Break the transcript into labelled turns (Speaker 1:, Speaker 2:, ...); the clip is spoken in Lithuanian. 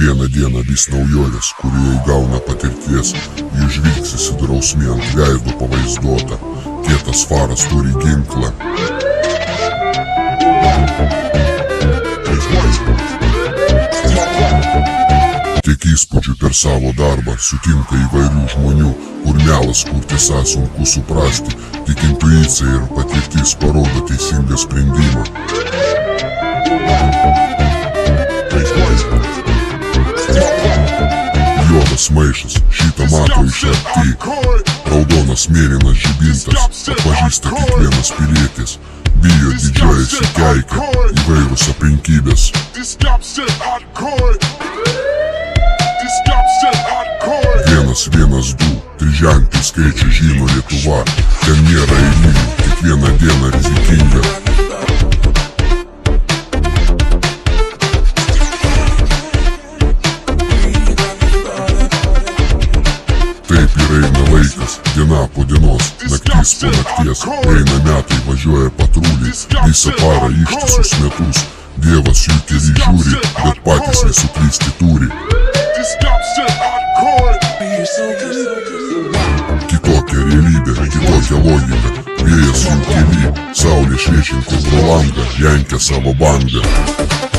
Speaker 1: Kiekvieną dieną vis naujovės, kurie įgauna patirties, jų žvilgsnis į drausmę ant veido pavaizduota, kietas faras turi ginklą. Tiek įspūdžių per savo darbą sutinka įvairių žmonių, kur melas kurti sunku suprasti, tik intuicija ir patirtis parodo teisingą sprendimą. Juodas maišas, šitą mato iš arti, raudonas mėlynas žibintas, atpažįsta kiekvienas pilietis, bijo didžiuojasi keikia, įvairūs aplinkybės. 112, triženklį skaičių žino Lietuva, ten nėra eilinių, kiekvieną dieną rizikinga. Taip ir eina laikas, diena po dienos, naktis po nakties, eina metai, važiuoja patruliai, visą parą ištisus metus, Dievas jų keli žiūri, bet patys nesuklysti turi. Kitokia realybė, kitokia logika, vėjas jų kely, saulė šviečianti pro langą, lenkia savo bangą.